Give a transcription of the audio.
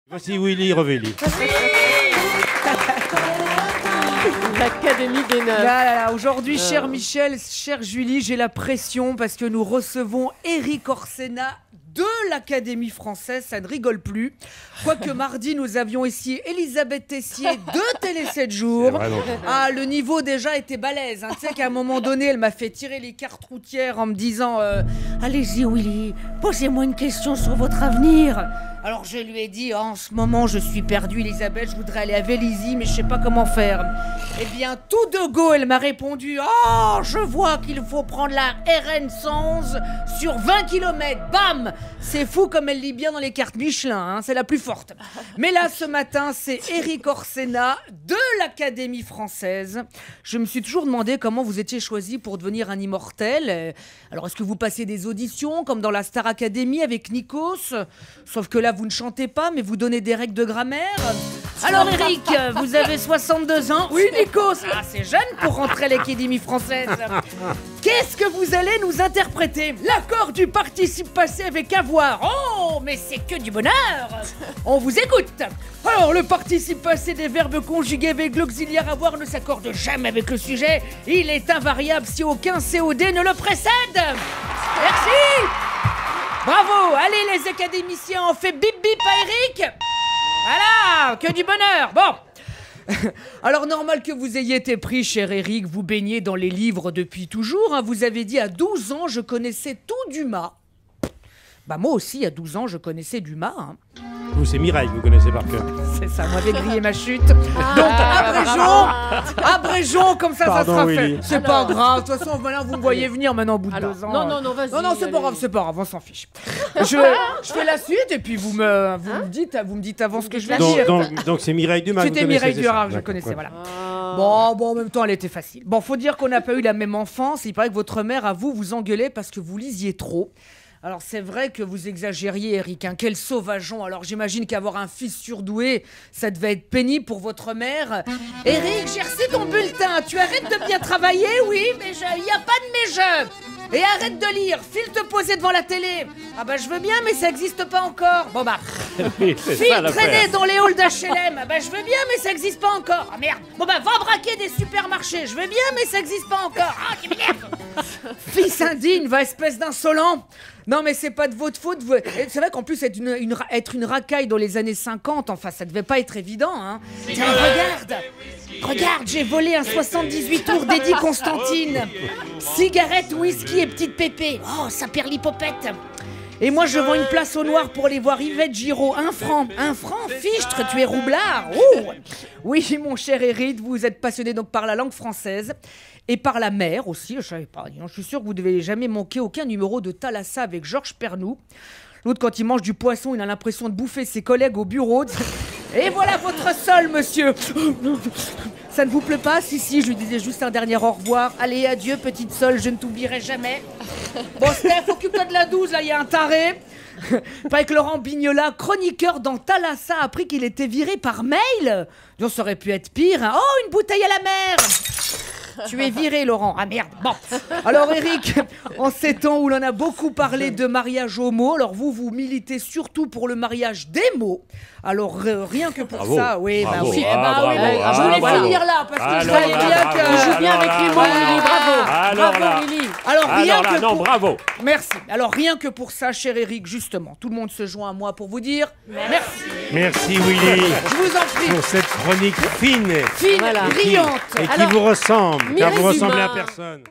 Voici Willy Revelli. L'Académie des Neufs. Là, aujourd'hui, cher Michel, chère Julie, j'ai la pression parce que nous recevons Éric Orsena de l'Académie française, ça ne rigole plus. Quoique mardi, nous avions ici Elisabeth Tessier de Télé 7 jours. Vrai, Ah, le niveau déjà était balèze. Hein. Tu sais qu'à un moment donné, elle m'a fait tirer les cartes routières en me disant allez-y Willy, posez-moi une question sur votre avenir. Alors je lui ai dit, en ce moment je suis perdue Elisabeth, je voudrais aller à Vélizy mais je sais pas comment faire. Eh bien tout de go elle m'a répondu, oh je vois qu'il faut prendre la RN 111 sur 20 km, bam. C'est fou comme elle lit bien dans les cartes Michelin, hein, c'est la plus forte. Mais là ce matin c'est Éric Orsena de l'Académie française. Je me suis toujours demandé comment vous étiez choisi pour devenir un immortel. Alors est-ce que vous passez des auditions comme dans la Star Academy avec Nikos? Sauf que là vous ne chantez pas, mais vous donnez des règles de grammaire. Alors Eric, vous avez 62 ans. Oui Nikos. Ah c'est jeune pour rentrer à l'Académie française. Qu'est-ce que vous allez nous interpréter? L'accord du participe passé avec avoir. Oh, mais c'est que du bonheur. On vous écoute. Alors le participe passé des verbes conjugués avec l'auxiliaire avoir ne s'accorde jamais avec le sujet. Il est invariable si aucun COD ne le précède. Merci. Bravo! Allez les académiciens, on fait bip bip à Eric! Voilà! Que du bonheur! Bon! Alors normal que vous ayez été pris, cher Eric, vous baignez dans les livres depuis toujours. Hein. Vous avez dit à 12 ans, je connaissais tout Dumas. Bah moi aussi, à 12 ans, je connaissais Dumas. Hein. Vous, c'est Mireille, vous connaissez par cœur. C'est ça, m'avait grillé ma chute. Donc abrégeons, comme ça, Pardon, ça sera Willy. fait. C'est pas grave, de toute façon, maintenant vous me voyez venir maintenant au bout de 2 ans. Non, vas-y. Non, c'est pas grave, c'est pas grave, on s'en fiche. Je fais la suite et puis vous me dites avant ce que je vais dire. Donc c'est Mireille Dumas. C'était vous connaissez, Mireille c'est Duras ça. que je D'accord, connaissais, ouais. voilà. Bon, en même temps, elle était facile. Bon, faut dire qu'on n'a pas eu la même enfance. Il paraît que votre mère, à vous engueulait parce que vous lisiez trop. Alors c'est vrai que vous exagériez, Eric, hein. Quel sauvageon. Alors j'imagine qu'avoir un fils surdoué, ça devait être pénible pour votre mère. Eric, j'ai reçu ton bulletin. Tu arrêtes de bien travailler, oui, mais il n'y a pas de mais je. Et arrête de lire, file te poser devant la télé. Ah bah je veux bien, mais ça n'existe pas encore. Bon bah, Oui, c'est ça, file l'affaire. traîner dans les halls d'HLM. Ah bah je veux bien, mais ça n'existe pas encore. Ah merde. Bon bah va braquer des supermarchés. Je veux bien, mais ça n'existe pas encore. Ah tu m'énerves. Fils indigne, va espèce d'insolent. Non mais c'est pas de votre faute. C'est vrai qu'en plus être une racaille dans les années 50, enfin ça devait pas être évident. Hein. Tiens, regarde, j'ai volé un 78 tours d'Eddie Constantine. Cigarette, whisky et petite pépé. Oh, ça perd l'hypopète. Et moi je vends une place au noir pour aller voir Yvette Giraud. 1 franc. 1 franc, fichtre, tu es roublard. Ouh. Oui mon cher Eric, vous êtes passionné donc par la langue française. Et par la mer aussi, je savais pas. Je suis sûr que vous ne devez jamais manquer aucun numéro de Thalassa avec Georges Pernou. L'autre, quand il mange du poisson, il a l'impression de bouffer ses collègues au bureau. Et voilà votre sol, monsieur. Ça ne vous plaît pas? Si, je lui disais juste un dernier au revoir. Allez, adieu, petite Sol, je ne t'oublierai jamais. Bon, Steph, occupe-toi de la 12, là, il y a un taré. Il paraît que Laurent Bignola, chroniqueur dans Thalassa, a appris qu'il était viré par mail. Donc, ça aurait pu être pire. Hein. Oh, une bouteille à la mer. Tu es viré, Laurent. Ah merde. Bon. Alors, Eric, en ces temps où l'on a beaucoup parlé de mariage homo, alors vous militez surtout pour le mariage des mots. Alors, rien que pour Bravo. ça, oui, Bravo. bah oui. Ah, Bah oui, bravo. je voulais Bravo. finir là, parce que je Alors savais là, bien bravo. que... Tu joues bien avec les mots, Willy, bravo. Alors là. Bravo, Willy. Alors, rien Alors là, que non, pour... bravo. Merci. Alors, rien que pour ça, cher Eric, justement, tout le monde se joint à moi pour vous dire merci. Merci Willy Je vous en prie. pour cette chronique fine Fine, Voilà. brillante. et qui Alors, vous ressemble, car vous Mireille ressemblez à Dumas. personne.